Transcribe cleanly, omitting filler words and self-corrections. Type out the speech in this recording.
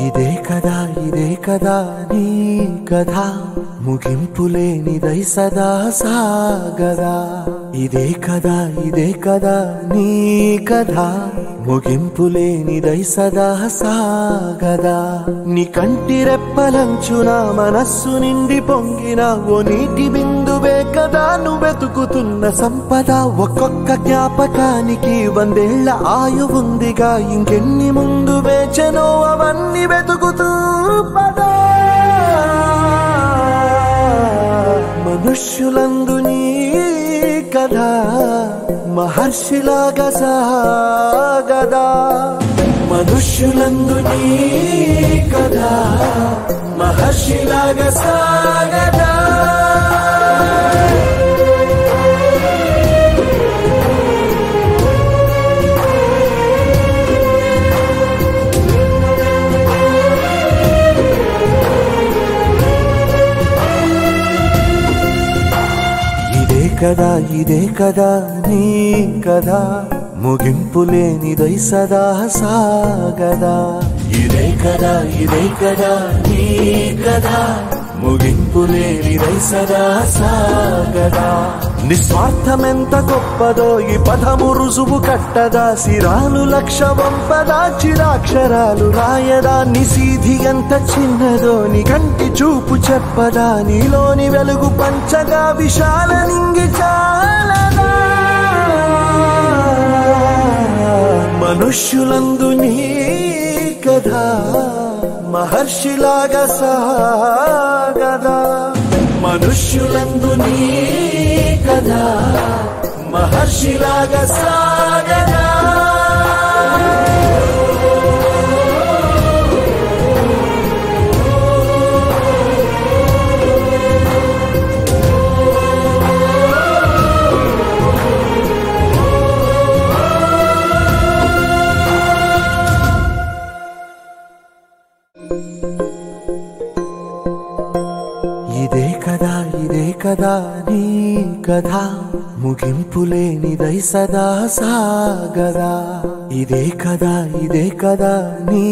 ఇదే కదా నీ కథ ముగింపులేనిదై సదా సాగదా. ఇదే కదా నీ కథ ముగింపులేనిదై సదా సాగదా. నీ కంటి రెప్పలంచున మనస్సు నిండి పొంగిన ఓ నీటి బిందువే కదా నువ్వెతుకుతున్న సంపద. ఒక్కొక్క జ్ఞాపకానికి 100 ఏళ్ల ఆయువుందిగా, ఇంకెన్ని ముందు వేచనో అవన్నీ వెతుకుతూ పదా. మనుష్యులందు నీ కథ మహర్షిలాగా సాగదా. మనుష్యులందు నీ కథ మహర్షిలాగా సాగదా. ఇదే కదా నీ కథ ముగింపులేనిదై సదా సాగదా. ఇదే కదా నీ కథ ముగింపులేనిదై సదా సాగదా. నిస్వార్థమెంత గొప్పదో ఈ పదము రుజువు కట్టదా. సిరాలు లక్ష వంపదా, చిరాక్షరాలు రాయదా. నిసీధి ఎంత చిన్నదో నీ కంటి చూపు చెప్పదా. నీలోని వెలుగు పంచగా విశాల నింగి చాలదా. మనుష్యులందు నీ కథ మహర్షిలాగా సాగదా. మనుష్యులందు నీ కథ మహర్షిలాగా సాగదా. ఇదే కదా నీ కథ ముగింపులేనిదై సదా సాగదా. ఇదే కదా నీ